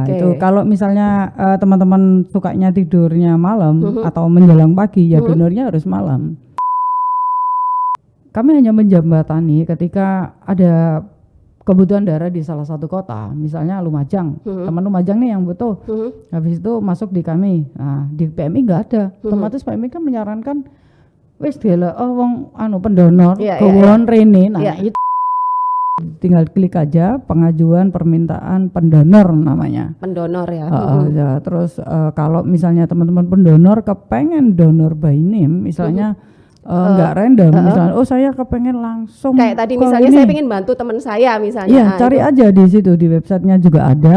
Itu kalau misalnya teman-teman sukanya tidurnya malam atau menjelang pagi, ya donornya harus malam. Kami hanya menjembatani ketika ada kebutuhan darah di salah satu kota, misalnya Lumajang, teman Lumajang nih yang butuh, habis itu masuk di kami. Nah, di PMI nggak ada, otomatis PMI kan menyarankan, wis dela, wong pendonor, gowon rene, nah itu tinggal klik aja pengajuan permintaan pendonor namanya. Pendonor ya. Ya, terus kalau misalnya teman-teman pendonor kepengen donor by name, misalnya nggak random, misalnya saya kepengen langsung kayak tadi misalnya saya pengen bantu teman saya misalnya. Iya, cari itu aja di situ, di websitenya juga ada.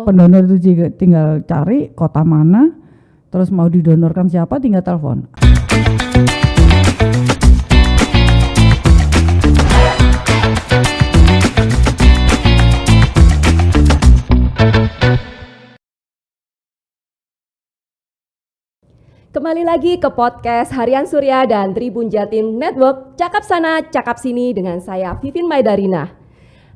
Pendonor itu juga tinggal cari kota mana, terus mau didonorkan siapa, tinggal telepon. Kembali lagi ke podcast Harian Surya dan Tribun Jatim Network, cakap sana, cakap sini dengan saya Vivin Maidarina.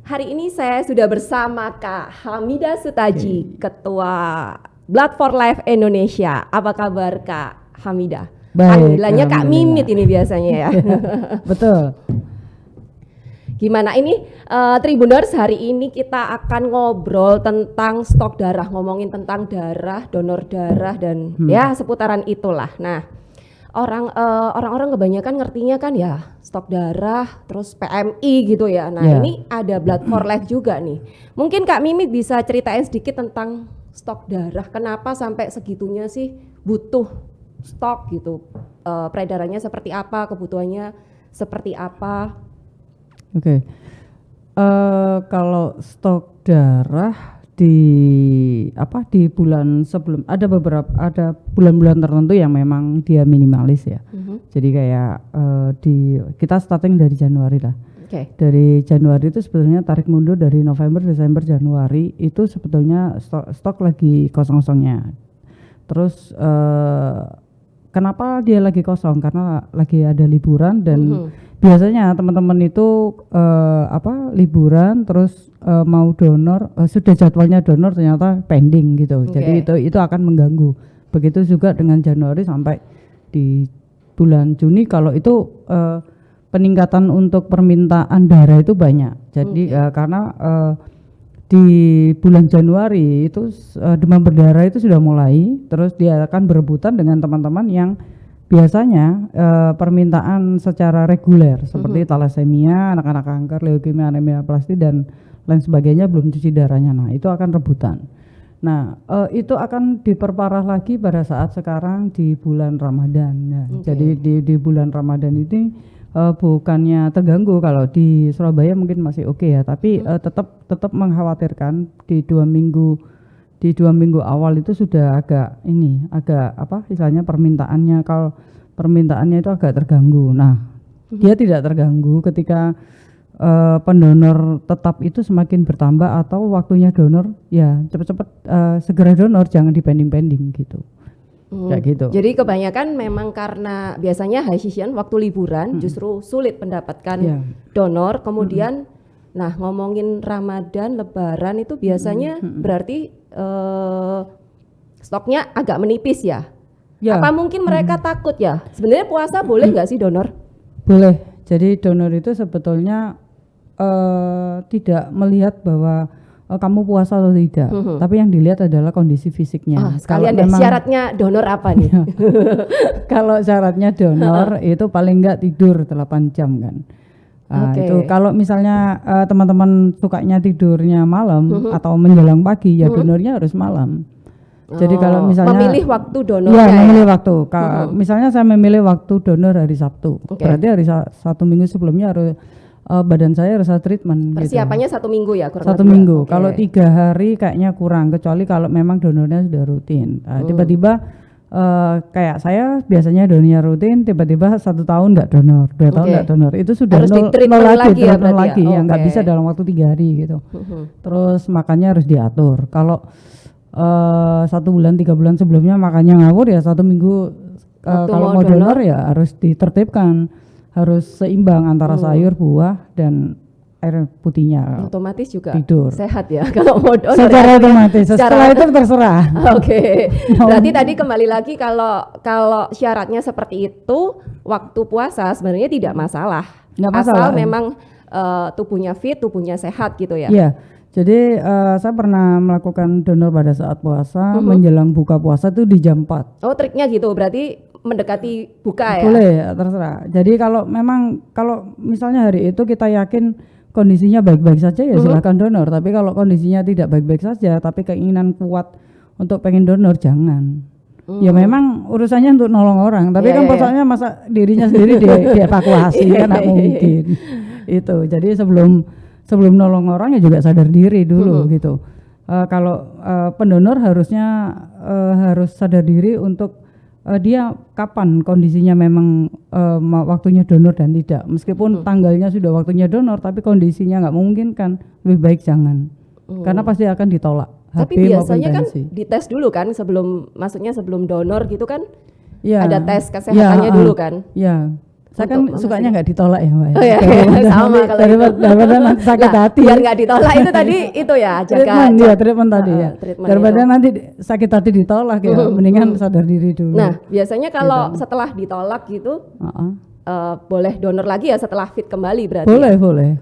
Hari ini saya sudah bersama Kak Hamidah Sutaji, Ketua Blood for Life Indonesia. Apa kabar Kak Hamidah? Panggilannya Kak Mimit ini biasanya ya. Betul. Gimana ini Tribuners, hari ini kita akan ngobrol tentang stok darah, ngomongin tentang darah, donor darah dan ya seputaran itulah. Nah, orang-orang kebanyakan ngertinya kan ya stok darah, terus PMI gitu ya. Nah, ini ada Blood for Life juga nih. Mungkin Kak Mimit bisa ceritain sedikit tentang stok darah. Kenapa sampai segitunya sih butuh stok gitu? Peredarannya seperti apa, kebutuhannya seperti apa? Oke. Kalau stok darah di bulan sebelum, ada bulan-bulan tertentu yang memang dia minimalis ya. Jadi kayak kita starting dari Januari lah. Dari Januari itu sebetulnya tarik mundur dari November, Desember, Januari itu sebetulnya stok lagi kosong-kosongnya. Terus kenapa dia lagi kosong? Karena lagi ada liburan dan biasanya teman-teman itu liburan terus mau donor, sudah jadwalnya donor ternyata pending gitu. Jadi itu akan mengganggu. Begitu juga dengan Januari sampai di bulan Juni, kalau itu peningkatan untuk permintaan darah itu banyak. Jadi karena di bulan Januari itu demam berdarah itu sudah mulai, terus dia akan berebutan dengan teman-teman yang biasanya permintaan secara reguler seperti talasemia, anak-anak kanker, leukemia, anemia aplastik dan lain sebagainya belum cuci darahnya. Nah, itu akan rebutan. Nah, itu akan diperparah lagi pada saat sekarang di bulan Ramadan ya. Jadi di bulan Ramadan ini bukannya terganggu, kalau di Surabaya mungkin masih oke ya, tapi tetap mengkhawatirkan di 2 minggu awal itu sudah agak istilahnya permintaannya, kalau permintaannya itu agak terganggu. Nah, dia tidak terganggu ketika pendonor tetap itu semakin bertambah atau waktunya donor ya cepat-cepat segera donor, jangan dipending-pending gitu. Kayak gitu. Jadi kebanyakan memang karena biasanya high season waktu liburan justru sulit mendapatkan donor, kemudian nah ngomongin Ramadan, Lebaran itu biasanya berarti stoknya agak menipis ya. Apa mungkin mereka takut ya? Sebenarnya puasa boleh nggak sih donor? Boleh. Jadi donor itu sebetulnya tidak melihat bahwa kamu puasa atau tidak, tapi yang dilihat adalah kondisi fisiknya. Sekalian deh, syaratnya donor apa nih? Kalau syaratnya donor itu paling enggak tidur 8 jam kan. Itu kalau misalnya teman-teman sukanya tidurnya malam atau menjelang pagi, ya donornya harus malam. Jadi kalau misalnya memilih waktu donor, memilih waktu. Misalnya saya memilih waktu donor hari Sabtu, berarti hari Satu minggu sebelumnya harus badan saya harus treatment. Persiapannya gitu. 1 minggu ya, kurang 1 minggu. Kalau 3 hari kayaknya kurang, kecuali kalau memang donornya sudah rutin. Tiba-tiba kayak saya biasanya donornya rutin, tiba-tiba 1 tahun nggak donor, 2 tahun nggak donor, itu sudah harus nol lagi ya, nggak bisa dalam waktu 3 hari gitu. Terus makannya harus diatur. Kalau 1 bulan 3 bulan sebelumnya makannya ngawur ya 1 minggu kalau mau donor ya harus ditertibkan, harus seimbang antara sayur, buah dan air putihnya. Otomatis juga tidur. sehat ya kalau mau donor. Secara otomatis. Setelah itu terserah. Oke. Berarti tadi kembali lagi kalau syaratnya seperti itu, waktu puasa sebenarnya tidak masalah. Nggak masalah. Asal memang tubuhnya fit, tubuhnya sehat gitu ya. Iya. Jadi saya pernah melakukan donor pada saat puasa, menjelang buka puasa itu di jam 4. Oh, triknya gitu. Berarti mendekati buka ya? Boleh, terserah. Jadi kalau misalnya hari itu kita yakin kondisinya baik-baik saja ya silakan donor. Tapi kalau kondisinya tidak baik-baik saja, tapi keinginan kuat untuk pengen donor, jangan. Ya memang urusannya untuk nolong orang, tapi kan persoalannya masa dirinya sendiri dievakuasi kan nggak mungkin. Itu. Jadi sebelum nolong orang ya juga sadar diri dulu gitu. Kalau pendonor harusnya harus sadar diri untuk dia kapan kondisinya memang waktunya donor dan tidak. Meskipun tanggalnya sudah waktunya donor, tapi kondisinya nggak memungkinkan, lebih baik jangan. Karena pasti akan ditolak. Tapi biasanya kan dites dulu kan sebelum donor gitu kan? Ya. Ada tes kesehatannya dulu kan? Iya. Saya kan sukanya nggak ditolak ya Mbak. Oh iya, sama kalau daripada nanti sakit hati. Biar nggak ditolak itu tadi itu ya jaga. Treatment tadi ya. Daripada nanti sakit hati ditolak ya, mendingan sadar diri dulu. Nah biasanya kalau setelah ditolak gitu, boleh donor lagi ya setelah fit kembali berarti? Boleh.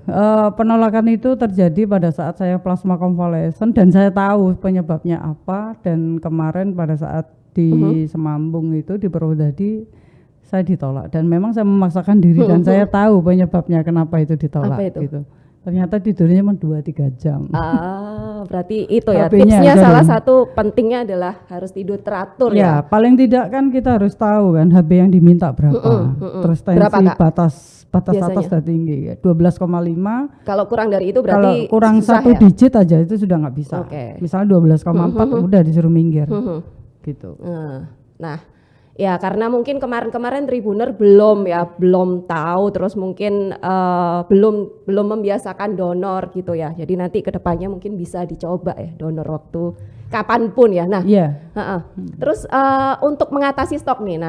Penolakan itu terjadi pada saat saya plasma konvalesen dan saya tahu penyebabnya apa, dan kemarin pada saat di Semambung itu di Purwodadi saya ditolak, dan memang saya memaksakan diri dan saya tahu penyebabnya kenapa itu ditolak. Apa itu? Gitu. Ternyata tidurnya cuma 2-3 jam. Berarti itu ya tipsnya salah satu pentingnya adalah harus tidur teratur ya. Paling tidak kan kita harus tahu kan HB yang diminta berapa. Terus tensi batas atas sudah tinggi ya, 12,5. Kalau kurang dari itu berarti kalau kurang satu digit aja itu sudah nggak bisa. Misalnya 12,4 udah disuruh minggir. Gitu. Nah, ya karena mungkin kemarin Tribuner belum tahu, terus mungkin belum membiasakan donor gitu ya. Jadi nanti kedepannya mungkin bisa dicoba ya donor waktu kapanpun ya. Nah, terus untuk mengatasi stok nih,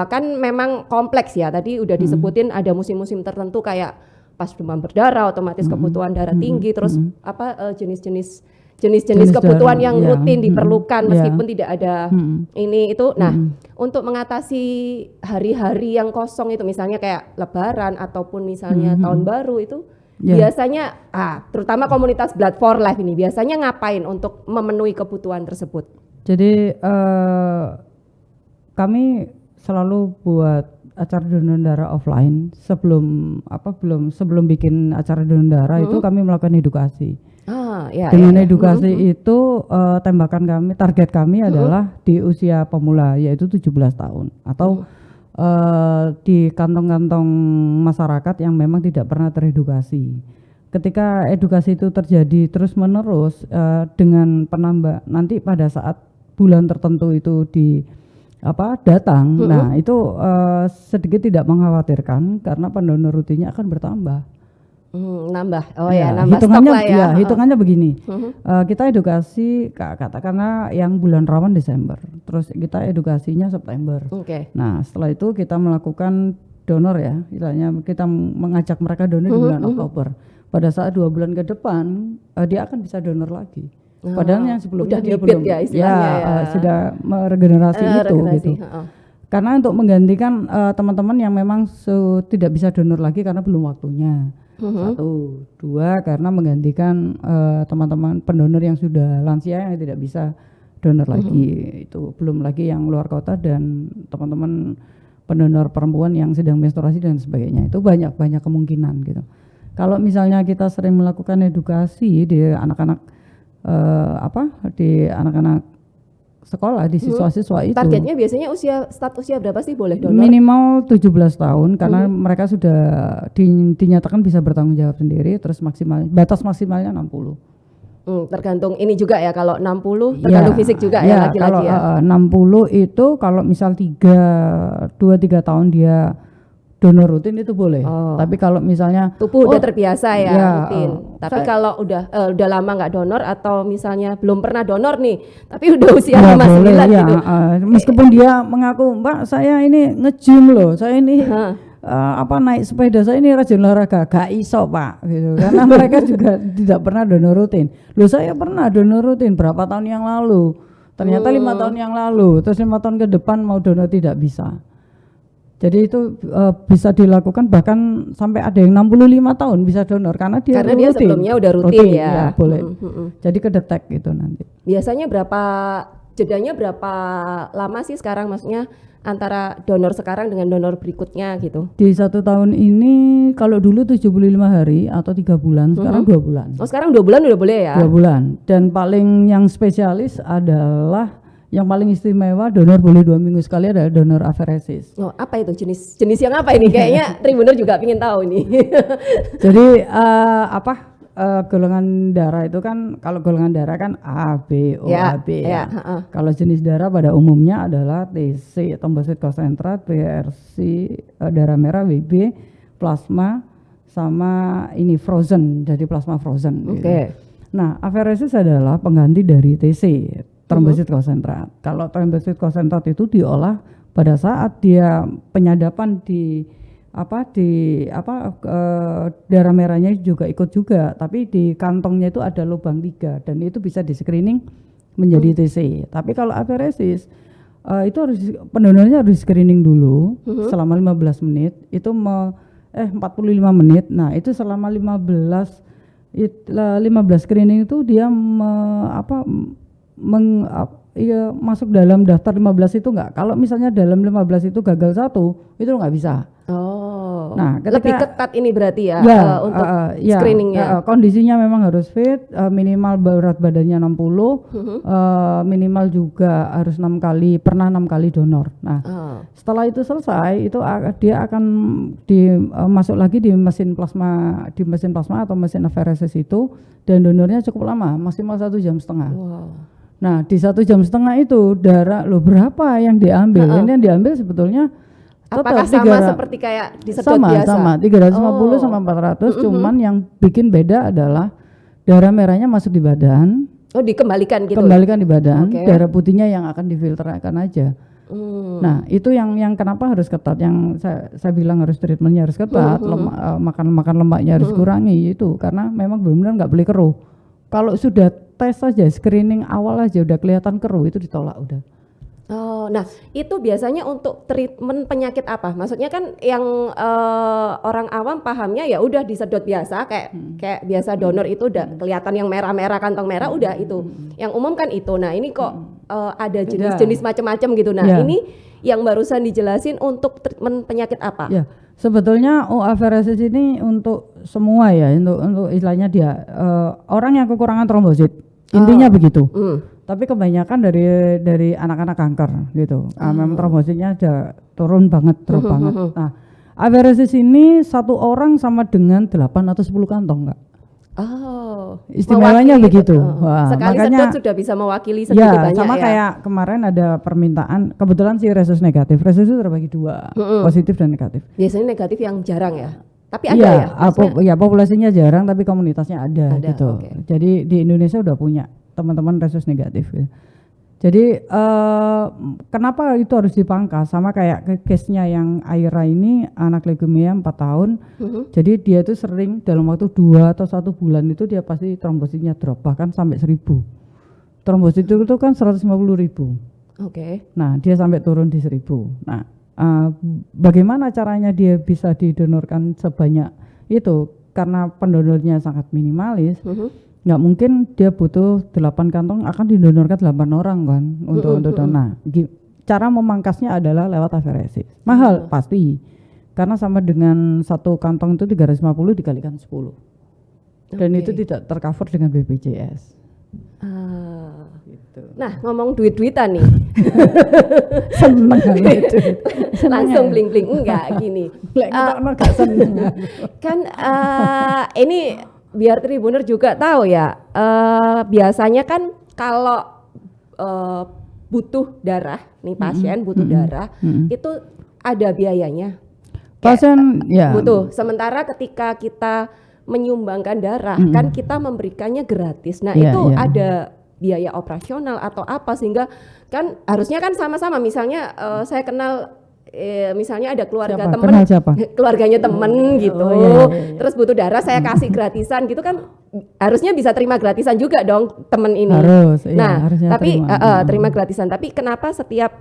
kan memang kompleks ya. Tadi udah disebutin ada musim-musim tertentu kayak pas demam berdarah, otomatis kebutuhan darah tinggi, terus jenis-jenis kebutuhan yang rutin diperlukan meskipun tidak ada ini itu. Nah, untuk mengatasi hari-hari yang kosong itu, misalnya kayak Lebaran ataupun misalnya Tahun Baru itu, biasanya terutama komunitas Blood for Life ini biasanya ngapain untuk memenuhi kebutuhan tersebut? Jadi kami selalu buat acara donor darah offline sebelum bikin acara donor darah itu kami melakukan edukasi. Dengan edukasi itu target kami adalah di usia pemula, yaitu 17 tahun atau di kantong-kantong masyarakat yang memang tidak pernah teredukasi. Ketika edukasi itu terjadi terus menerus dengan penambah nanti pada saat bulan tertentu itu datang, nah itu sedikit tidak mengkhawatirkan karena pendonor rutinnya akan bertambah. Nambah hitungannya stok lah ya. Hitungannya begini, kita edukasi katakanlah yang bulan rawan Desember, terus kita edukasinya September. Nah setelah itu kita melakukan donor ya, istilahnya kita mengajak mereka donor di bulan Oktober. Pada saat 2 bulan ke depan dia akan bisa donor lagi. Padahal yang sebelumnya dia belum sudah meregenerasi itu gitu. Karena untuk menggantikan teman-teman yang memang tidak bisa donor lagi karena belum waktunya. 1, 2 karena menggantikan teman-teman pendonor yang sudah lansia yang tidak bisa donor lagi. Itu belum lagi yang luar kota dan teman-teman pendonor perempuan yang sedang menstruasi dan sebagainya. Itu banyak kemungkinan gitu. Kalau misalnya kita sering melakukan edukasi di anak-anak di anak-anak sekolah, di siswa-siswa itu. Targetnya biasanya start usia berapa sih boleh donor? Minimal 17 tahun karena mereka sudah dinyatakan bisa bertanggung jawab sendiri, terus batas maksimalnya 60. Tergantung ini juga ya, kalau 60 tergantung fisik juga ya laki-laki ya. Kalau 60 itu kalau misal 2-3 tahun dia donor rutin itu boleh. Tapi kalau misalnya tubuh udah terbiasa rutin. Tapi kalau udah lama nggak donor atau misalnya belum pernah donor nih, tapi udah usia 59 gitu. Meskipun dia mengaku, "Mbak, saya ini nge-gym loh, saya ini naik sepeda saya ini rajin olahraga, gak iso Pak gitu. Karena mereka juga tidak pernah donor rutin. Loh saya pernah donor rutin berapa tahun yang lalu. Ternyata 5 tahun yang lalu, terus 5 tahun ke depan mau donor tidak bisa. Jadi itu bisa dilakukan bahkan sampai ada yang 65 tahun bisa donor karena dia sebelumnya udah rutin ya. Boleh. Jadi kedetek gitu nanti. Biasanya jedanya berapa lama sih sekarang, maksudnya antara donor sekarang dengan donor berikutnya gitu? Di 1 tahun ini kalau dulu 75 hari atau 3 bulan, sekarang 2 bulan. Oh sekarang 2 bulan udah boleh ya? 2 bulan. Dan paling yang spesialis adalah yang paling istimewa donor boleh 2 minggu sekali adalah donor aferesis. Oh apa itu jenis yang apa ini? Kayaknya Tribunner juga pengen tahu nih. Jadi golongan darah itu kan, kalau golongan darah kan A, B, O, A, B ya. Kalau jenis darah pada umumnya adalah TC, trombosit konsentrat, BRC, darah merah, WB, plasma, sama ini frozen, jadi plasma frozen. Oke. Gitu. Nah, aferesis adalah pengganti dari TC, trombosit konsentrat. Kalau trombosit konsentrat itu diolah pada saat dia penyadapan darah merahnya juga ikut juga, tapi di kantongnya itu ada lubang 3 dan itu bisa di screening menjadi TC. Tapi kalau aferesis itu pendonornya harus di screening dulu selama 15 menit, itu 45 menit. Nah, itu selama 15 screening itu dia masuk dalam daftar 15 itu enggak. Kalau misalnya dalam 15 itu gagal 1, itu enggak bisa. Oh. Nah, lebih ketat ini berarti ya, untuk screeningnya. Kondisinya memang harus fit, minimal berat badannya 60, minimal juga harus 6 kali donor. Nah, setelah itu selesai, itu dia akan masuk lagi di mesin plasma atau mesin aferesis itu, dan donornya cukup lama, maksimal 1,5 jam. Wow. Nah, di 1,5 jam itu darah berapa yang diambil? Ini yang diambil sebetulnya apakah sama seperti kayak disedot biasa? Sama 350 sama 400, cuman yang bikin beda adalah darah merahnya masuk di badan. Oh, dikembalikan gitu. Kembalikan di badan, darah putihnya yang akan difilterkan aja. Nah, itu yang kenapa harus ketat, yang saya bilang harus treatmentnya harus ketat, makan lemaknya harus kurangi itu karena memang benar-benar nggak boleh keruh. Kalau sudah tes saja, screening awal aja udah kelihatan keruh, itu ditolak udah. Oh, nah itu biasanya untuk treatment penyakit apa? Maksudnya kan yang orang awam pahamnya ya udah disedot biasa, kayak biasa donor itu udah kelihatan yang merah-merah kantong merah udah itu. Yang umum kan itu. Nah ini kok ada jenis-jenis macam-macam gitu. Nah ini yang barusan dijelasin untuk treatment penyakit apa? Ya, sebetulnya aferesis ini untuk semua ya, untuk istilahnya dia orang yang kekurangan trombosit. Intinya begitu. Tapi kebanyakan dari anak-anak kanker gitu. Memang trombositnya aja turun banget, drop banget. Nah, aferesis ini 1 orang sama dengan 8 atau 10 kantong, Kak. Oh, istimewanya begitu. Wah, sekali makanya, sedot sudah bisa mewakili segitu banyak sama ya. Kayak kemarin ada permintaan, kebetulan sih resus negatif. Resus itu terbagi 2, positif dan negatif. Biasanya negatif yang jarang ya. Tapi ada ya? Populasinya jarang tapi komunitasnya ada gitu. Jadi di Indonesia udah punya teman-teman resus negatif ya. Jadi kenapa itu harus dipangkas, sama kayak case-nya yang Aira ini anak leukemia 4 tahun. Jadi dia itu sering dalam waktu 2 atau 1 bulan itu dia pasti trombositnya drop bahkan sampai 1000. Trombosit itu kan 150.000. Nah, dia sampai turun di 1000. Nah, bagaimana caranya dia bisa didonorkan sebanyak itu? Karena pendonornya sangat minimalis. Nggak mungkin dia butuh 8 kantong akan didonorkan 8 orang kan untuk donor. Nah, cara memangkasnya adalah lewat aferesis. Mahal pasti, karena sama dengan 1 kantong itu 350 dikalikan 10, dan itu tidak tercover dengan BPJS. Gitu. Nah, ngomong duit-duitan nih. Seneng langsung bling-bling enggak gini. Enggak seneng. Kan ini biar Tribunner juga tahu ya, biasanya kan kalau butuh darah nih, pasien butuh darah itu ada biayanya. Pasien ya butuh. Sementara ketika kita menyumbangkan darah kan kita memberikannya gratis. Nah itu ada biaya operasional atau apa, sehingga kan harusnya kan sama-sama. Misalnya saya kenal misalnya ada keluarga Siapa? temen, Kenal siapa? keluarganya temen gitu, iya. terus butuh darah saya kasih gratisan gitu kan, harusnya bisa terima gratisan juga dong temen ini. Harus, iya, Nah, harusnya tapi terima. terima gratisan. Tapi kenapa setiap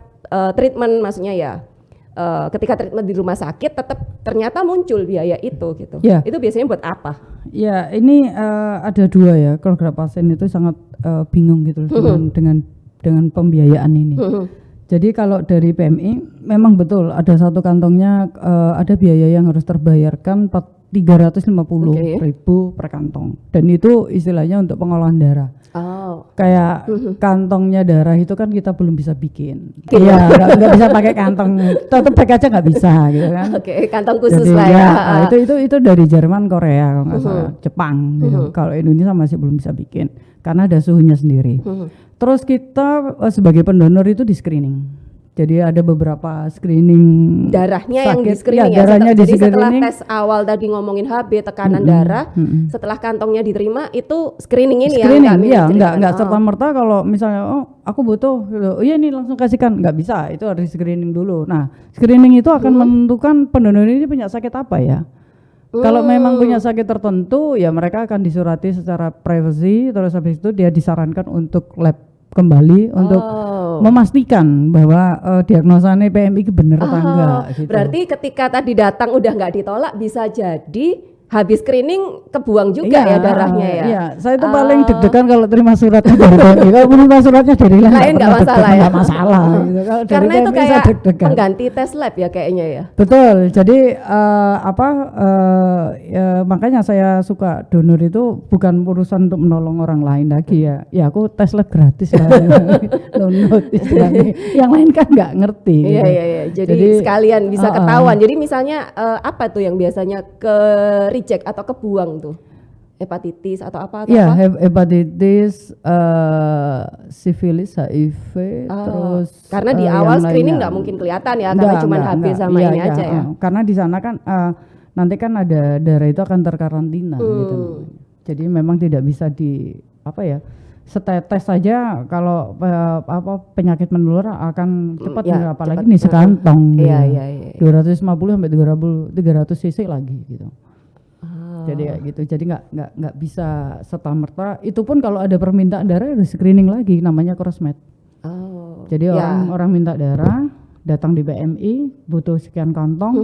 treatment, maksudnya ya ketika treatment di rumah sakit tetap ternyata muncul biaya itu gitu? Ya. Itu biasanya buat apa? Ya, ini ada dua ya. Keluarga pasien itu sangat bingung gitu dengan pembiayaan ini. Jadi kalau dari PMI memang betul ada satu kantongnya ada biaya yang harus terbayarkan 350.000 per kantong, dan itu istilahnya untuk pengolahan darah. Kayak kantongnya darah itu kan kita belum bisa bikin. Iya, nggak bisa pakai kantong, tetap pakai aja nggak bisa gitu kan. Oke, kantong khusus jadi, lah ya. Itu dari Jerman, Korea kalau nggak salah, Jepang gitu. Kalau Indonesia masih belum bisa bikin karena ada suhunya sendiri. Terus kita sebagai pendonor itu di screening. Jadi ada beberapa screening darahnya sakit, yang di screening ya. Darahnya jadi di setelah tes awal tadi ngomongin HB, tekanan darah, setelah kantongnya diterima itu screening ini screening, ya? Enggak serta merta kalau misalnya aku butuh, iya nih langsung kasihkan, nggak bisa, itu harus screening dulu. Nah, screening itu akan menentukan pendonor ini punya sakit apa ya. Kalau memang punya sakit tertentu, ya mereka akan disurati secara privacy, terus habis itu dia disarankan untuk lab kembali untuk memastikan bahwa diagnosanya PMI benar atau enggak gitu. Berarti ketika tadi datang udah nggak ditolak, bisa jadi habis screening kebuang juga ya darahnya ya. Iya, saya itu paling deg-degan kalau terima suratnya dari PMI. Kalau terima suratnya dari lain nggak masalah ya. Nggak masalah gitu. Kalau karena dari itu PMI kayak pengganti tes lab ya kayaknya ya. Betul. Jadi makanya saya suka donor itu bukan urusan untuk menolong orang lain lagi ya. Ya aku tes lab gratis lah. Download istilahnya. Yang lain kan nggak ngerti. Iya, gitu. iya. Jadi sekalian bisa ketahuan. Jadi misalnya apa tuh yang biasanya reject atau kebuang tuh? Hepatitis atau apa? Iya, hepatitis, sifilis, HIV, terus karena di awal screening nggak mungkin kelihatan ya, karena cuma HB sama ini aja ya. Karena di sana kan nanti kan ada darah itu akan terkarantina gitu. Jadi memang tidak bisa setetes saja kalau penyakit menular akan cepat, apalagi nih sekantong. Iya. 250 sampai 300 cc lagi gitu. Jadi kayak gitu, jadi nggak bisa serta-merta. Itu pun kalau ada permintaan darah harus screening lagi, namanya crossmatch. Jadi orang minta darah, datang di PMI, butuh sekian kantong,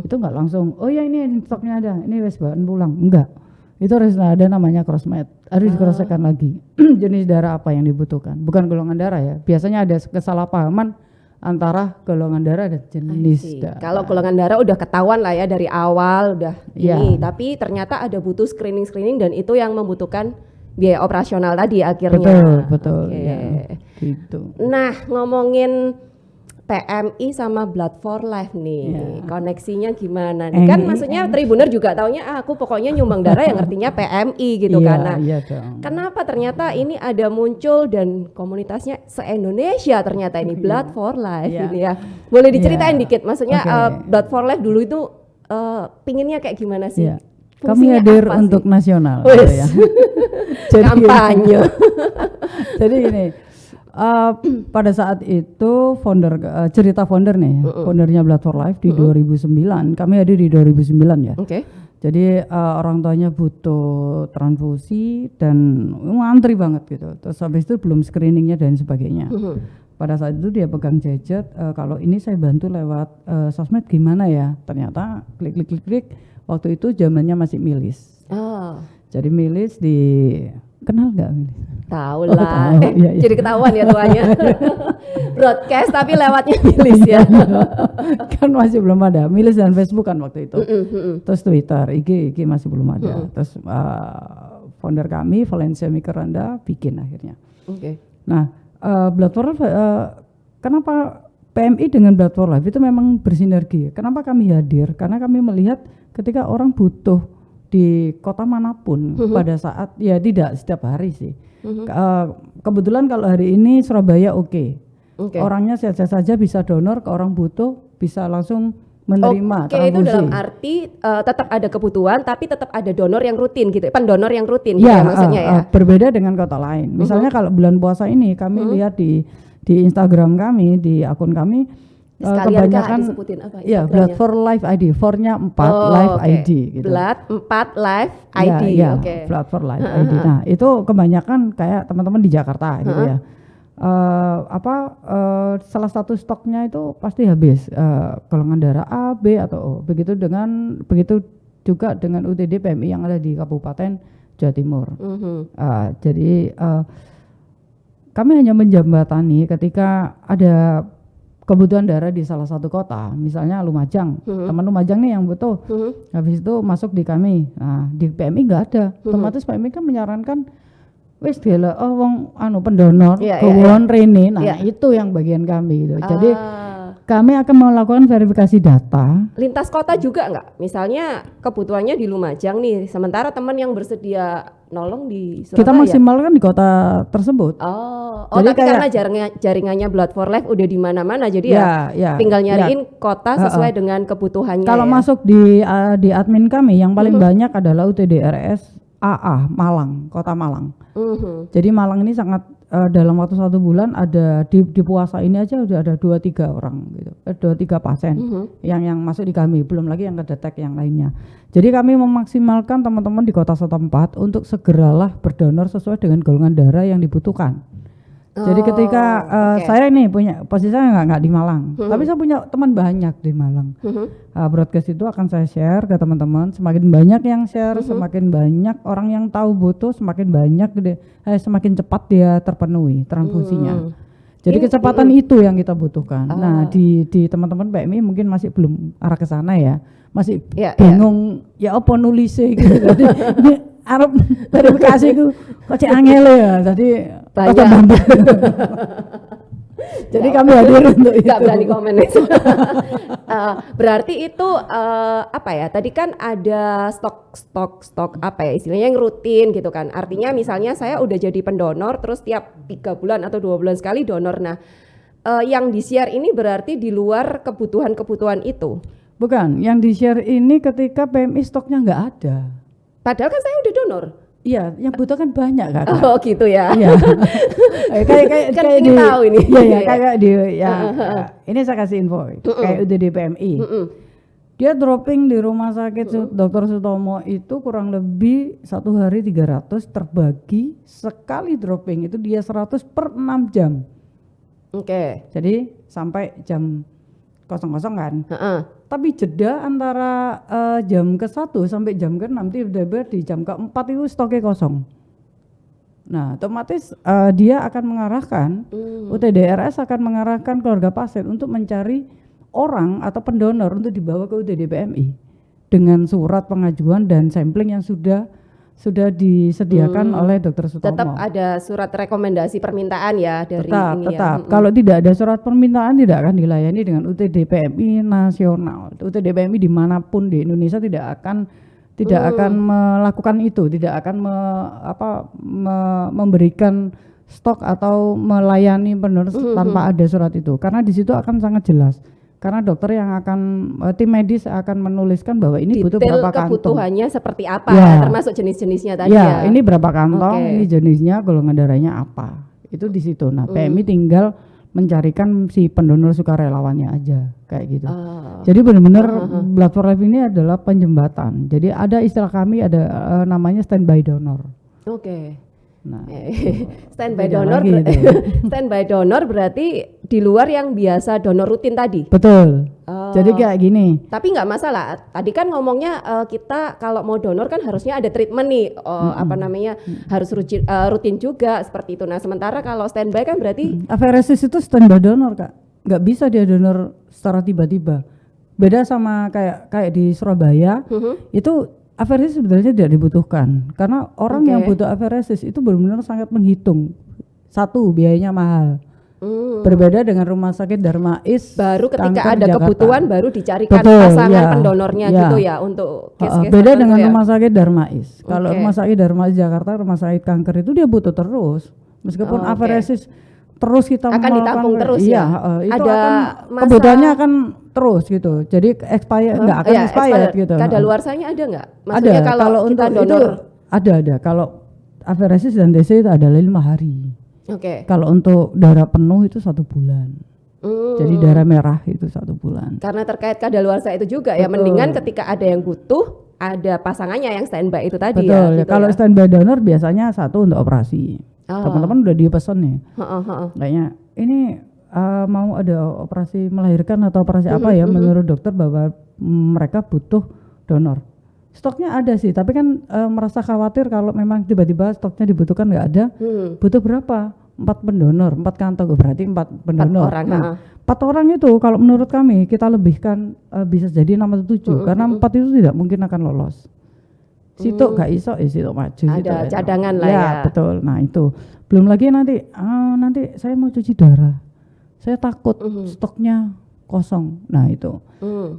itu nggak langsung, oh ya ini stoknya ada, ini wes bawaan pulang, enggak. Itu harus ada namanya crossmatch, harus dikroskan lagi jenis darah apa yang dibutuhkan, bukan golongan darah ya. Biasanya ada kesalahpahaman antara golongan darah dan jenis darah. Kalau golongan darah udah ketahuan lah ya dari awal udah ini, tapi ternyata ada butuh screening dan itu yang membutuhkan biaya operasional tadi akhirnya. Betul. Ya, gitu. Nah, ngomongin PMI sama Blood for Life nih, koneksinya gimana nih? Kan maksudnya Tribuner juga taunya aku pokoknya nyumbang darah yang ngertinya PMI gitu kan. Iya dong. Kenapa ternyata ini ada muncul dan komunitasnya se-Indonesia ternyata ini Blood for Life ini ya. Boleh diceritain dikit, maksudnya Blood for Life dulu itu pinginnya kayak gimana sih? Kami hadir untuk nasional gitu ya. Jadi kampanye. Jadi gini, pada saat itu cerita founder nih, foundernya Blood for Life di 2009, kami hadir di 2009 ya. Jadi orang tuanya butuh transfusi dan ngantri banget gitu. Terus habis itu belum screeningnya dan sebagainya. Pada saat itu dia pegang gadget, kalau ini saya bantu lewat sosmed gimana ya? Ternyata klik. Waktu itu zamannya masih milis. Jadi milis kenal nggak milis? Tahu lah. Iya. Jadi ketahuan ya tuanya. Broadcast tapi lewatnya milis ya. Kan masih belum ada milis dan Facebook kan waktu itu. Terus Twitter, IG masih belum ada. Terus founder kami Valencia Mikeranda bikin akhirnya. Nah, Blood for Life, kenapa PMI dengan Blood for Life itu memang bersinergi? Kenapa kami hadir? Karena kami melihat ketika orang butuh di kota manapun pada saat tidak setiap hari sih. Kebetulan kalau hari ini Surabaya orangnya sehat-sehat saja bisa donor, ke orang butuh bisa langsung menerima transfusi. Itu dalam arti tetap ada kebutuhan tapi tetap ada donor yang rutin gitu, pendonor yang rutin gitu ya maksudnya ya. Berbeda dengan kota lain. Misalnya kalau bulan puasa ini kami lihat di Instagram kami, di akun kami Sekalian Kak disebutin apa ya, Blood for Life ID, for-nya 4 Life ID gitu. Blood 4 Life ID. Ya, Blood for Life ID. Nah, itu kebanyakan kayak teman-teman di Jakarta gitu ya. Salah satu stoknya itu pasti habis, golongan darah A, B atau O. Begitu juga dengan UTD PMI yang ada di Kabupaten Jawa Timur. Jadi kami hanya menjembatani ketika ada kebutuhan darah di salah satu kota, misalnya Lumajang, teman Lumajang nih yang butuh, habis itu masuk di kami. Nah, di PMI nggak ada, otomatis PMI kan menyarankan, wis gila, wong pendonor, kewon rene, nah itu yang bagian kami gitu. Jadi kami akan melakukan verifikasi data. Lintas kota juga nggak? Misalnya kebutuhannya di Lumajang nih, sementara teman yang bersedia nolong di Surabaya. Kita maksimalkan di kota tersebut. Jadi tapi karena jaringannya Blood for Life udah di mana-mana, jadi tinggal nyariin kota sesuai dengan kebutuhannya. Kalau masuk di admin kami yang paling banyak adalah UTDRS AA Malang, Kota Malang. Jadi Malang ini sangat dalam waktu 1 bulan ada di puasa ini aja udah ada 2-3 orang gitu, 2-3 pasien yang masuk di kami, belum lagi yang kedetek yang lainnya. Jadi kami memaksimalkan teman-teman di kota setempat untuk segeralah berdonor sesuai dengan golongan darah yang dibutuhkan. Jadi ketika saya nih punya posisi saya nggak di Malang, tapi saya punya teman banyak di Malang. Broadcast itu akan saya share ke teman-teman. Semakin banyak yang share, semakin banyak orang yang tahu butuh, semakin banyak semakin cepat dia terpenuhi transfusinya. Jadi kecepatan itu yang kita butuhkan. Nah di teman-teman PMI mungkin masih belum arah ke sana ya, masih bingung ya apa nulisnya gitu. Jadi arep verifikasi itu kok cek angel ya, jadi banyak. Jadi kami hadir untuk itu. Gak berani komen itu. Berarti itu apa ya? Tadi kan ada stok apa ya istilahnya yang rutin gitu kan. Artinya misalnya saya udah jadi pendonor terus tiap 3 bulan atau 2 bulan sekali donor. Nah, yang di-share ini berarti di luar kebutuhan itu. Bukan, yang di-share ini ketika PMI stoknya nggak ada. Padahal kan saya udah donor. Iya, yang butuh kan banyak kan. Oh gitu ya. Iya. kayak ingin tahu ini. Iya, kayak ini saya kasih info. Kayak udah di PMI. Dia dropping di rumah sakit Dr. Sutomo itu kurang lebih 1 hari 300 terbagi sekali dropping itu dia 100 per 6 jam. Oke. Jadi sampai jam 00 kan. Tapi jeda antara jam ke-1 sampai jam ke-6 tiba-tiba di jam ke-4 itu stoknya kosong. Nah, otomatis dia akan mengarahkan UTDRS akan mengarahkan keluarga pasien untuk mencari orang atau pendonor untuk dibawa ke UTD PMI dengan surat pengajuan dan sampling yang sudah disediakan oleh Dr. Sutomo. Tetap ada surat rekomendasi permintaan ya dari ini tetap. Kalau tidak ada surat permintaan tidak akan dilayani dengan UTD PMI nasional. UTD PMI dimanapun di Indonesia tidak akan melakukan itu, tidak akan memberikan stok atau melayani pendonor tanpa ada surat itu. Karena di situ akan sangat jelas. Karena dokter yang akan tim medis akan menuliskan bahwa ini butuh berapa kantong. Kebutuhannya seperti apa, termasuk jenis-jenisnya tadi ya. Ini berapa kantong, ini jenisnya, golongan darahnya apa. Itu di situ. Nah, PMI tinggal mencarikan si pendonor sukarelawannya aja kayak gitu. Jadi benar-benar Blood for Life ini adalah penjembatan. Jadi ada istilah kami ada namanya standby donor. Nah, standby donor berarti di luar yang biasa donor rutin tadi. Betul. Jadi kayak gini. Tapi nggak masalah. Tadi kan ngomongnya kita kalau mau donor kan harusnya ada treatment nih, harus rutin juga seperti itu. Nah, sementara kalau standby kan berarti Aferesis itu standby donor, Kak. Nggak bisa dia donor secara tiba-tiba. Beda sama kayak di Surabaya itu aferesis sebenarnya tidak dibutuhkan karena orang yang butuh aferesis itu benar-benar sangat menghitung. Satu, biayanya mahal. Berbeda dengan rumah sakit Darmais. Baru ketika ada kebutuhan baru dicarikan pasangan pendonornya gitu ya untuk case-case beda dengan rumah sakit Darmais. Kalau rumah sakit Darmais Jakarta, rumah sakit kanker itu dia butuh terus. Meskipun aferesis terus kita akan ditampung terus itu ada kebutuhannya akan terus gitu. Jadi nggak akan expired gitu. Kadaluarsanya ada nggak? Maksudnya ada. Kalau kita untuk donor itu ada. Kalau aferesis dan DC itu adalah 5 hari. Kalau untuk darah penuh itu 1 bulan. Jadi darah merah itu 1 bulan. Karena terkait kadaluarsa itu juga ya, mendingan ketika ada yang butuh, ada pasangannya yang standby itu tadi. Betul. Gitu Kalau ya. standby donor biasanya 1 untuk operasi. Teman-teman udah dipesan nih. Kayaknya ini mau ada operasi melahirkan atau operasi apa ya, menurut dokter bahwa mereka butuh donor. Stoknya ada sih, tapi kan merasa khawatir kalau memang tiba-tiba stoknya dibutuhkan nggak ada. Butuh berapa? 4 pendonor, 4 kantong, berarti 4 pendonor. 4 orang. 4 orang itu kalau menurut kami kita lebihkan bisa jadi 6 atau 7 karena 4 itu tidak mungkin akan lolos. Situ gak iso, situ maju. Ada situ, cadangan lah ya. Betul. Nah itu belum lagi nanti saya mau cuci darah, saya takut stoknya kosong. Nah itu.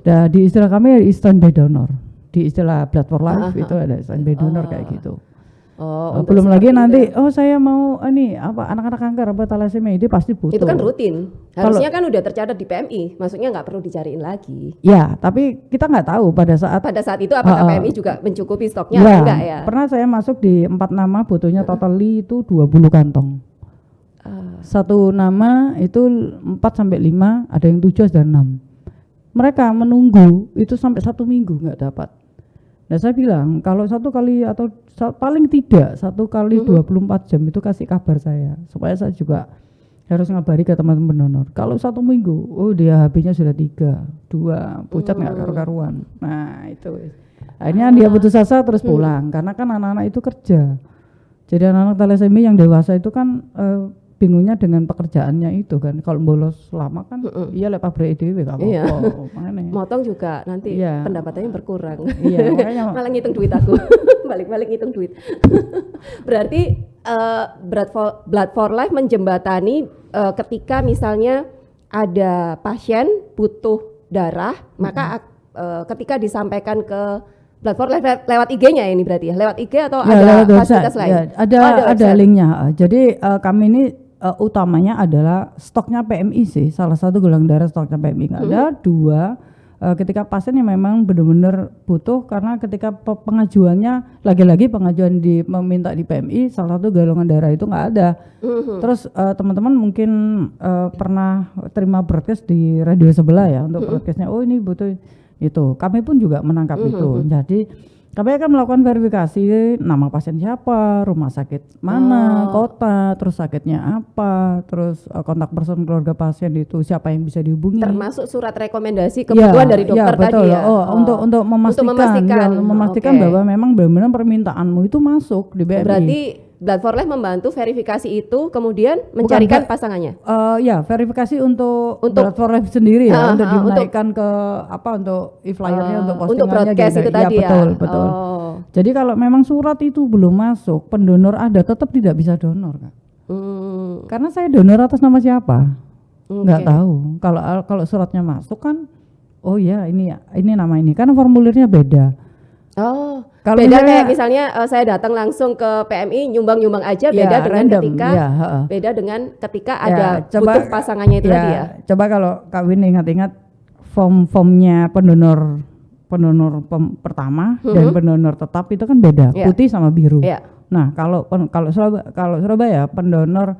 Nah, di istilah kami ada standby donor. Di istilah Blood for Life itu ada standby donor kayak gitu. Belum lagi nanti saya mau anak-anak kanker apa thalassemia itu pasti butuh. Itu kan rutin. Harusnya kan udah tercatat di PMI, maksudnya nggak perlu dicariin lagi. Ya, tapi kita nggak tahu pada saat itu apakah PMI juga mencukupi stoknya atau enggak ya. Pernah saya masuk di 4 nama butuhnya totally itu 20 kantong. 1 nama itu 4 sampai 5, ada yang 7 dan 6. Mereka menunggu itu sampai 1 minggu nggak dapat. Nah saya bilang kalau 1 kali atau paling tidak 1 kali 24 jam itu kasih kabar saya supaya saya juga harus ngabari ke teman-teman donor. Kalau 1 minggu, dia HP-nya sudah 3, 2, pucat nggak karu-karuan. Nah itu, akhirnya dia putus asa terus pulang karena kan anak-anak itu kerja. Jadi anak-anak thalassemia yang dewasa itu kan bingungnya dengan pekerjaannya itu kan. Kalau bolos lama kan iya lek pabrik dhewe gak apa-apa. Motong juga nanti pendapatannya berkurang. Iya, makanya malah ngitung duit aku. Balik-balik ngitung duit. Berarti Blood for Life menjembatani ketika misalnya ada pasien butuh darah, maka ketika disampaikan ke Blood for Life lewat IG-nya ini berarti ya, lewat IG atau ada fasilitas lain? Ya, ada linknya. Jadi kami ini utamanya adalah stoknya PMI sih, salah satu golongan darah stoknya PMI ada. 2, ketika pasien yang memang benar-benar butuh, karena ketika pengajuannya lagi-lagi pengajuan meminta di PMI salah satu golongan darah itu nggak ada. Terus teman-teman mungkin pernah terima broadcast di radio sebelah ya untuk broadcastnya, ini butuh itu. Kami pun juga menangkap itu. Jadi kami akan melakukan verifikasi nama pasien siapa, rumah sakit mana, kota, terus sakitnya apa, terus kontak person keluarga pasien itu siapa yang bisa dihubungi. Termasuk surat rekomendasi kebutuhan dari dokter tadi ya. Untuk memastikan bahwa memang benar-benar permintaanmu itu masuk di BMI. Berarti Blood for Life membantu verifikasi itu, kemudian mencarikan pasangannya. Verifikasi untuk Blood for Life sendiri ya, untuk dinaikkan ke untuk e-flyernya, untuk postingannya. Untuk broadcast itu tadi ya. Betul. Jadi kalau memang surat itu belum masuk, pendonor ada tetap tidak bisa donor, Kak. Karena saya donor atas nama siapa? Nggak tahu. Kalau suratnya masuk kan, ini nama ini, karena formulirnya beda. Kalau beda kayak misalnya saya datang langsung ke PMI nyumbang aja, beda dengan random, beda dengan ketika ada butuh pasangannya itu tadi ya. Coba kalau Kak Win ingat-ingat form-formnya pendonor pertama dan pendonor tetap itu kan beda, putih sama biru. Nah kalau Surabaya pendonor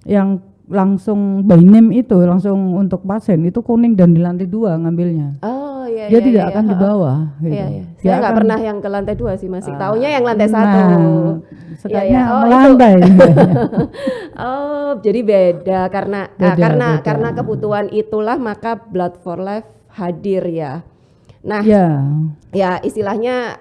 yang langsung by name itu langsung untuk pasien itu kuning dan di lantai 2 ngambilnya. Dia tidak akan di bawah. Gitu. Saya nggak pernah yang ke lantai 2 sih, masih taunya yang lantai 1. Sekalinya melantai. Jadi beda karena kebutuhan itulah maka Blood for Life hadir ya. Nah, ya istilahnya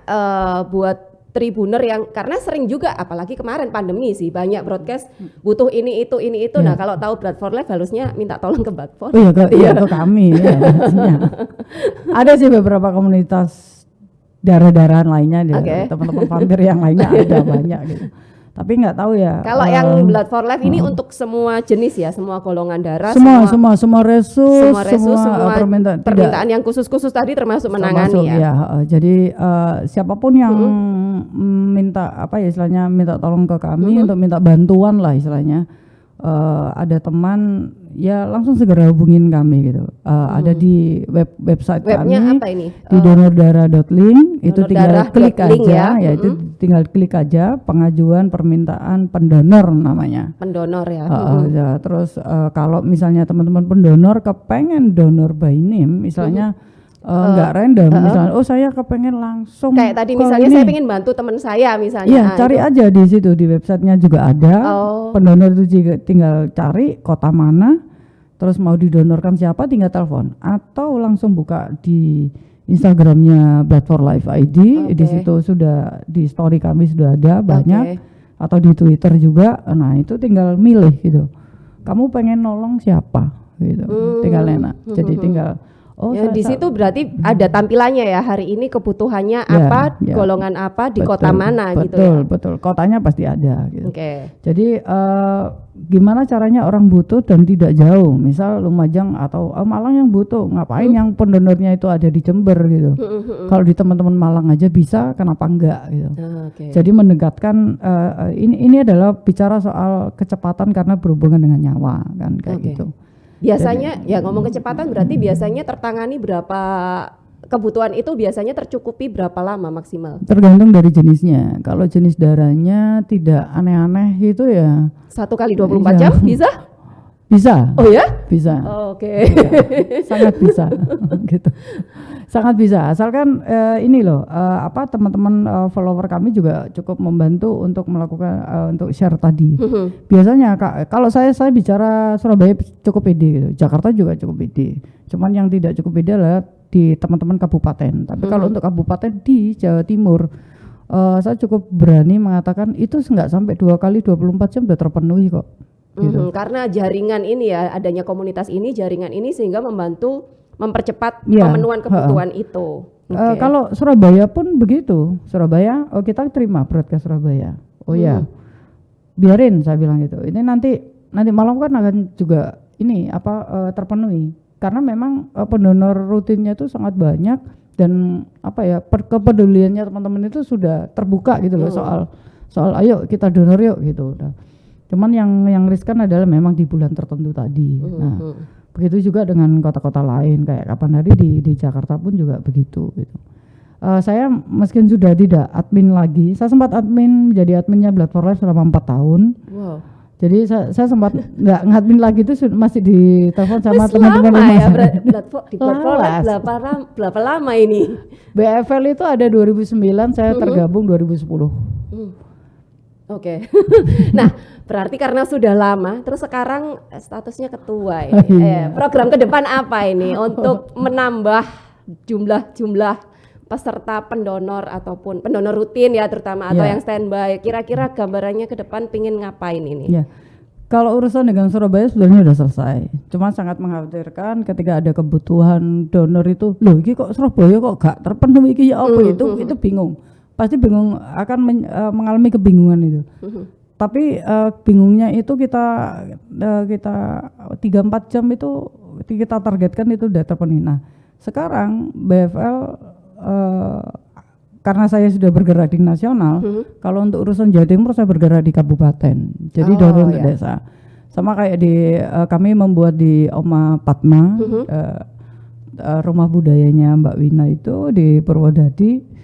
buat tribuner yang karena sering juga apalagi kemarin pandemi sih banyak broadcast butuh ini itu. Nah, kalau tahu Blood for Life harusnya minta tolong ke Blood for Life. Ke kami ya. Ada sih beberapa komunitas darah-darahan lainnya teman-teman vampir yang lainnya ada banyak gitu. Tapi nggak tahu ya. Kalau yang Blood for Life ini untuk semua jenis ya, semua golongan darah, semua resus, semua permintaan yang khusus tadi termasuk menangani ya. Jadi siapapun yang minta istilahnya minta tolong ke kami untuk minta bantuan lah istilahnya. Ada teman ya langsung segera hubungin kami gitu. Ada di website Webnya kami apa ini? di donordarah.link, itu tinggal klik aja, ya. Itu tinggal klik aja pengajuan permintaan pendonor namanya. Pendonor ya. Ya, terus kalau misalnya teman-teman pendonor kepengen donor by name, misalnya nggak random, misalnya saya kepengen langsung kayak tadi misalnya saya pengen bantu teman saya misalnya. Iya, cari aja di situ, di websitenya juga ada. Pendonor itu juga tinggal cari kota mana, terus mau didonorkan siapa tinggal telepon, atau langsung buka di Instagramnya Blood for Life ID. Di situ sudah, di story kami sudah ada banyak, atau di Twitter juga. Nah itu tinggal milih gitu, kamu pengen nolong siapa gitu, tinggal enak. Jadi tinggal ya, di situ berarti ada tampilannya ya, hari ini kebutuhannya apa, golongan apa, di kota mana gitu ya. Betul, kotanya pasti ada gitu. Jadi gimana caranya orang butuh dan tidak jauh, misal Lumajang atau Malang yang butuh, ngapain yang pendonornya itu ada di Jember gitu. Kalau di teman-teman Malang aja bisa, kenapa enggak gitu. Jadi mendekatkan, ini adalah bicara soal kecepatan karena berhubungan dengan nyawa kan, kayak gitu. Biasanya ya ngomong kecepatan berarti biasanya tertangani berapa, kebutuhan itu biasanya tercukupi berapa lama maksimal? Tergantung dari jenisnya. Kalau jenis darahnya tidak aneh-aneh gitu ya 1 kali 24 jam bisa? Bisa. Oh ya? Bisa. Oke. Sangat bisa gitu. Sangat bisa, asalkan ini loh, teman-teman follower kami juga cukup membantu untuk melakukan untuk share tadi. Biasanya kalau saya bicara Surabaya cukup pede gitu, Jakarta juga cukup pede. Cuman yang tidak cukup pede adalah di teman-teman kabupaten. Tapi kalau untuk kabupaten di Jawa Timur, saya cukup berani mengatakan itu nggak sampai 2 kali 24 jam udah terpenuhi kok. Gitu. Karena jaringan ini ya, adanya komunitas ini, jaringan ini sehingga membantu mempercepat pemenuhan kebutuhan itu. Kalau Surabaya pun begitu, Surabaya, kita terima broadcast Surabaya. Biarin, saya bilang gitu. Ini nanti malam kan akan juga ini terpenuhi, karena memang pendonor rutinnya itu sangat banyak dan kepeduliannya teman-teman itu sudah terbuka gitu loh, soal ayo kita donor yuk gitu. Cuman yang riskan adalah memang di bulan tertentu tadi. Nah, begitu juga dengan kota-kota lain, kayak kapan hari di Jakarta pun juga begitu gitu. Saya meski sudah tidak admin lagi, saya sempat menjadi adminnya Blood for Life selama 4 tahun. Wow. Jadi saya sempat nggak ngadmin lagi, itu masih ditelepon sama teman-teman rumah. Ya, Blood for Life berapa lama ini? BFL itu ada 2009, saya tergabung 2010. Nah, berarti karena sudah lama, terus sekarang statusnya ketua ya. Program ke depan apa ini untuk menambah jumlah peserta pendonor ataupun pendonor rutin ya terutama, atau yang standby? Kira-kira gambarannya ke depan pingin ngapain ini? Kalau urusan dengan Surabaya sebenarnya sudah selesai. Cuma sangat mengkhawatirkan ketika ada kebutuhan donor itu, loh ini kok Surabaya kok gak terpenuhi, iki ya apa itu bingung. Pasti bingung, akan mengalami kebingungan itu. Tapi bingungnya itu kita 3-4 jam itu kita targetkan itu udah terpenuhi. Nah sekarang BFL karena saya sudah bergerak di nasional, kalau untuk urusan Jawa Timur saya bergerak di kabupaten, jadi donor untuk desa. Sama kayak kami membuat di Oma Padma, rumah budayanya Mbak Wina itu di Purwodadi.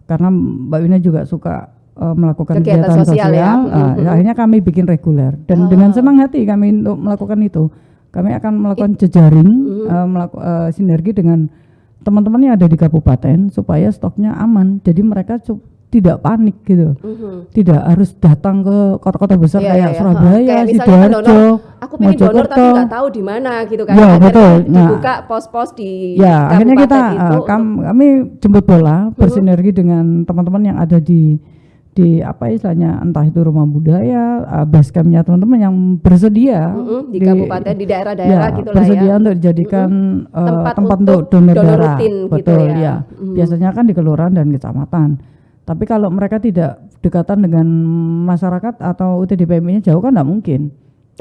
Karena Mbak Wina juga suka melakukan kegiatan sosial. Akhirnya kami bikin reguler, dan dengan senang hati kami untuk melakukan itu. Kami akan melakukan jejaring, sinergi dengan teman-teman yang ada di kabupaten supaya stoknya aman. Jadi mereka tidak panik gitu, tidak harus datang ke kota-kota besar kayak Surabaya, Sidoarjo, aku pengen donor tapi nggak tahu di mana gitu kan. Dibuka pos-pos di akhirnya kita kami jemput bola, bersinergi dengan teman-teman yang ada di istilahnya, entah itu rumah budaya, base campnya teman-teman yang bersedia di kabupaten, di daerah-daerah gitu lah ya, bersedia untuk dijadikan tempat untuk donor darah. Betul gitu ya. Biasanya kan di kelurahan dan kecamatan. Tapi kalau mereka tidak dekatan dengan masyarakat atau UTDPMI-nya jauh kan nggak mungkin.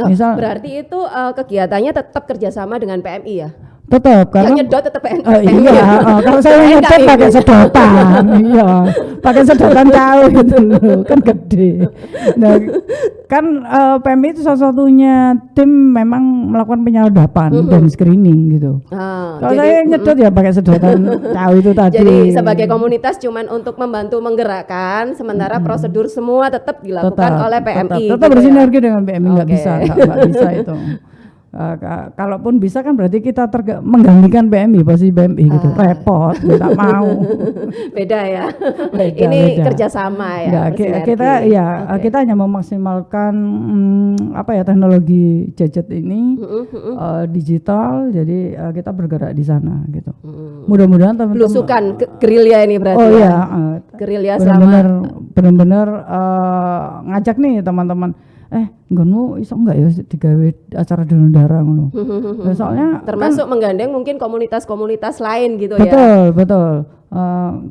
Misal berarti itu kegiatannya tetap kerjasama dengan PMI ya? Tetap Yang karena nyedot tetap iya, kalau saya nyedot pakai sedotan, iya, pakai sedotan jauh gitu loh, kan gede. Nah, kan PMI itu salah satunya tim memang melakukan penyadapan dan screening gitu. Kalau saya nyedot ya pakai sedotan jauh itu tadi. Jadi sebagai komunitas cuman untuk membantu menggerakkan, sementara prosedur semua tetap dilakukan oleh PMI. Tetap gitu bersinergi dengan PMI, nggak Oke. bisa, nggak bisa itu. Kalaupun bisa kan berarti kita menggantikan PMI, posisi PMI gitu. Repot, tidak mau. Beda ya. Beda, Ini beda. kerjasama ya. Nggak, bersinergi. kita ya kita hanya memaksimalkan apa ya teknologi gadget ini digital, jadi kita bergerak di sana gitu. Mudah-mudahan teman-teman Belusukan gerilya ini berarti. oh ya. iya, Gerilya selama benar-benar ngajak nih teman-teman. Nggonmu iso enggak ya digawe acara donor darah ngono. Soalnya termasuk menggandeng mungkin komunitas-komunitas lain gitu betul, ya. Betul.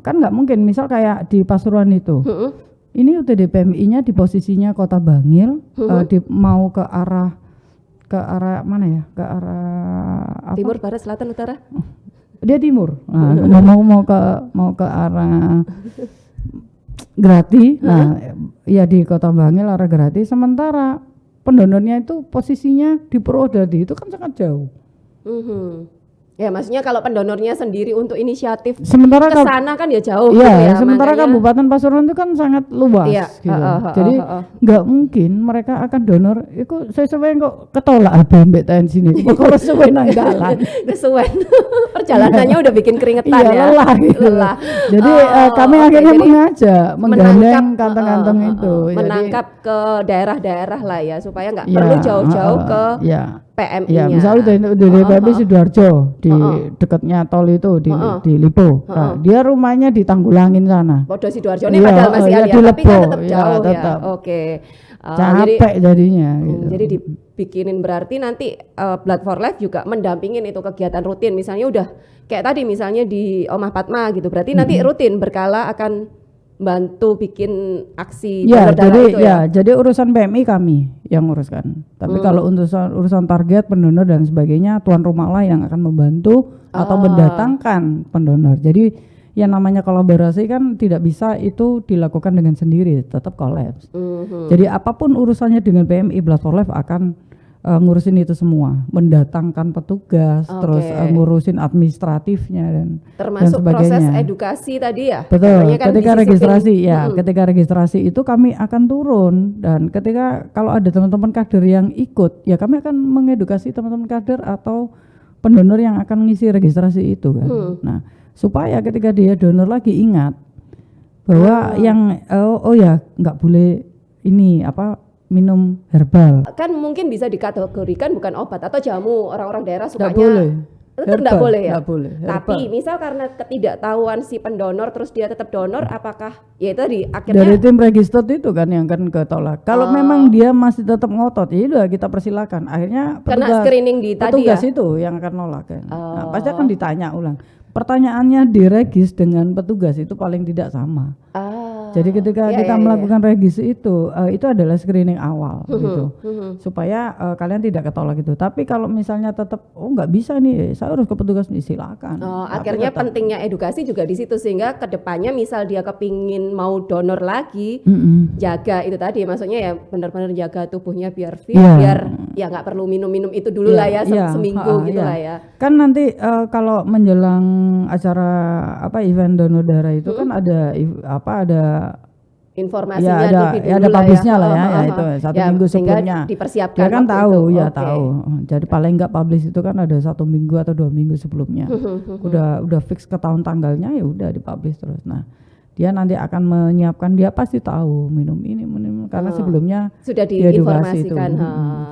Kan nggak mungkin misal kayak di Pasuruan itu. Ini UTD PMI-nya di posisinya Kota Bangil, mau ke arah mana ya? Ke arah apa? Timur, barat, selatan, utara. Dia timur. Nah, mau ke arah Grati, nah ya di Kota Bangil arah Grati, sementara pendonornya itu posisinya di Purwodadi, itu kan sangat jauh. Ya maksudnya kalau pendonornya sendiri untuk inisiatif sementara ke sana kan ya jauh. Iya, ya, sementara makanya, Kabupaten Pasuruan itu kan sangat luas gitu. Jadi nggak mungkin mereka akan donor. Itu saya sesuai kok ketolak mbek TN sini. Kalau sesuai nang dalan. Kesuwen. Perjalanannya udah bikin keringetan ya. Lelah, gitu. Lelah. Kami akhirnya mengajak, menggandeng kantong-kantong itu. Menangkap ke daerah-daerah lah ya supaya nggak perlu jauh-jauh ke PMI-nya. Ya, misalnya di PMI Sidoarjo di dekatnya tol itu di Lipo. Nah, dia rumahnya di Tanggulangin sana. Bodoh Sidoarjo ini padahal masih ada, tapi kan tetap jauh tetap. ya. Oke. Capek jadinya. Gitu. Jadi dibikinin berarti nanti Blood for Life juga mendampingin itu kegiatan rutin. Misalnya udah kayak tadi misalnya di Omah Padma gitu. Berarti nanti rutin berkala akan bantu bikin aksi donor darah itu ya. Jadi urusan PMI kami yang uruskan. Tapi kalau untuk urusan target pendonor dan sebagainya, tuan rumah lah yang akan membantu atau mendatangkan pendonor. Jadi yang namanya kolaborasi kan tidak bisa itu dilakukan dengan sendiri, tetap kolaps. Jadi apapun urusannya dengan PMI, Blood for Life akan ngurusin itu semua, mendatangkan petugas, terus ngurusin administratifnya dan termasuk dan sebagainya. Proses edukasi tadi ya. Betul. Kan ketika registrasi ketika registrasi itu kami akan turun, dan ketika kalau ada teman-teman kader yang ikut, ya kami akan mengedukasi teman-teman kader atau pendonor yang akan mengisi registrasi itu kan. Nah, supaya ketika dia donor lagi ingat bahwa yang nggak boleh ini minum herbal. Kan mungkin bisa dikategorikan bukan obat atau jamu, orang-orang daerah sukanya. Nggak boleh. Tetap nggak boleh ya. Nggak boleh. Tapi misal karena ketidaktahuan si pendonor terus dia tetap donor, apakah ya itu tadi akhirnya dari tim registered itu kan yang akan ketolak. Kalau memang dia masih tetap ngotot, ya udah kita persilakan. Akhirnya kena screening di tadi petugas ya. itu yang akan nolak kan. Nah, pasti akan ditanya ulang. Pertanyaannya diregis dengan petugas itu paling tidak sama. Jadi ketika kita melakukan regis itu adalah screening awal gitu, supaya kalian tidak ketolak gitu. Tapi kalau misalnya tetap nggak bisa nih, saya harus ke petugas nih, silakan. Akhirnya pentingnya edukasi juga di situ, sehingga kedepannya misal dia kepingin mau donor lagi, jaga itu tadi, maksudnya ya benar-benar jaga tubuhnya biar fit, biar ya nggak perlu minum-minum itu dulu lah ya seminggu gitu lah ya. Kan nanti kalau menjelang acara event donor darah itu kan ada informasinya ada publishnya lah ya, itu satu minggu sebelumnya dipersiapkan. Dia kan tahu tahu. Jadi paling enggak publish itu kan ada 1 minggu atau 2 minggu sebelumnya. udah fix ketahuan tanggalnya, ya udah dipublish terus. Nah, dia nanti akan menyiapkan, dia pasti tahu minum ini karena sebelumnya sudah diinformasikan.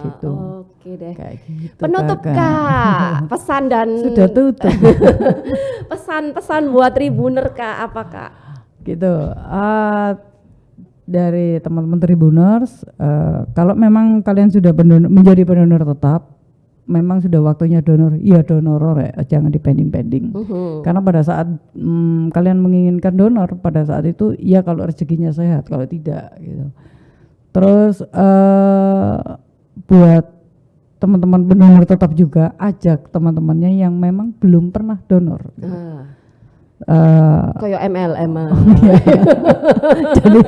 Gitu. Oke deh. Kayak gitu. Penutup Kak, pesan dan sudah tutup. pesan-pesan buat Tribuner Kak, apa Kak? Gitu. Dari teman-teman Tribuners, kalau memang kalian sudah menjadi pendonor tetap, memang sudah waktunya donor, jangan dipending-pending. Karena pada saat kalian menginginkan donor, pada saat itu ya kalau rezekinya sehat, kalau tidak gitu. Terus buat teman-teman pendonor tetap juga ajak teman-temannya yang memang belum pernah donor. Kayak MLM. Jadi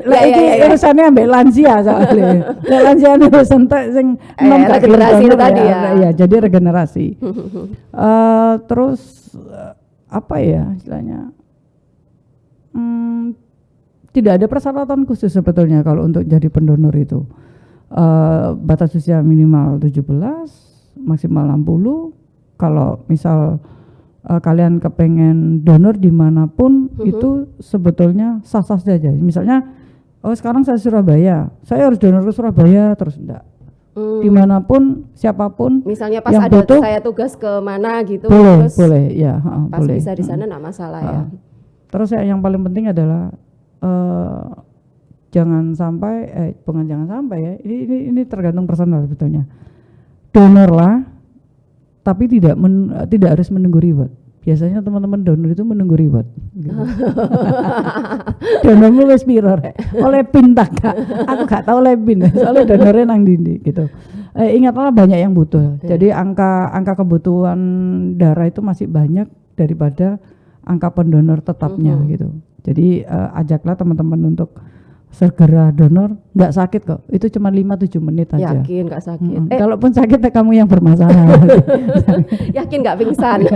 lagi urusannya ambek lansia soalnya. Lansia wis entek sing enom regenerasi itu tadi ya. Ya, jadi regenerasi. Terus apa ya istilahnya? Tidak ada persyaratan khusus sebetulnya kalau untuk jadi pendonor itu. Batas usia minimal 17, maksimal 60. Kalau misal kalian kepengen donor dimanapun itu sebetulnya sah-sah saja. Misalnya, sekarang saya Surabaya, saya harus donor ke Surabaya terus enggak. Dimanapun, siapapun. Misalnya pas ada butuh, saya tugas ke mana gitu. Boleh, terus boleh, ya. Pas boleh. bisa di sana enggak masalah ya. Terus yang paling penting adalah jangan sampai, bukan jangan sampai ya. Ini tergantung personal sebetulnya. Donorlah. Tapi tidak harus menunggu reward. Biasanya teman-teman donor itu menunggu reward. Gitu. Donormu wis piro rek? Oleh pin tak gak? Aku gak tahu oleh pin. Soalnya donornya nang ndi gitu. Ingatlah banyak yang butuh. Jadi angka kebutuhan darah itu masih banyak daripada angka pendonor tetapnya gitu. Jadi ajaklah teman-teman untuk segera donor, nggak sakit kok, itu cuma 5-7 menit aja. Yakin nggak sakit? Kalaupun sakit kamu yang bermasalah. Yakin nggak pingsan?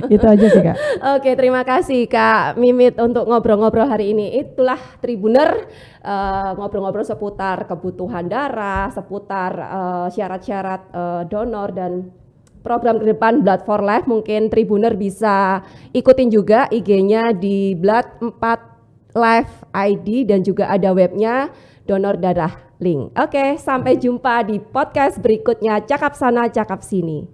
Itu aja sih Kak. Oke, terima kasih Kak Mimit untuk ngobrol-ngobrol hari ini. Itulah Tribuner, ngobrol-ngobrol seputar kebutuhan darah, seputar syarat-syarat donor dan program ke depan Blood for Life. Mungkin Tribuner bisa ikutin juga IG-nya di Blood 4 Live ID dan juga ada webnya Donor Darah Link. Oke, sampai jumpa di podcast berikutnya. Cakap sana, cakap sini.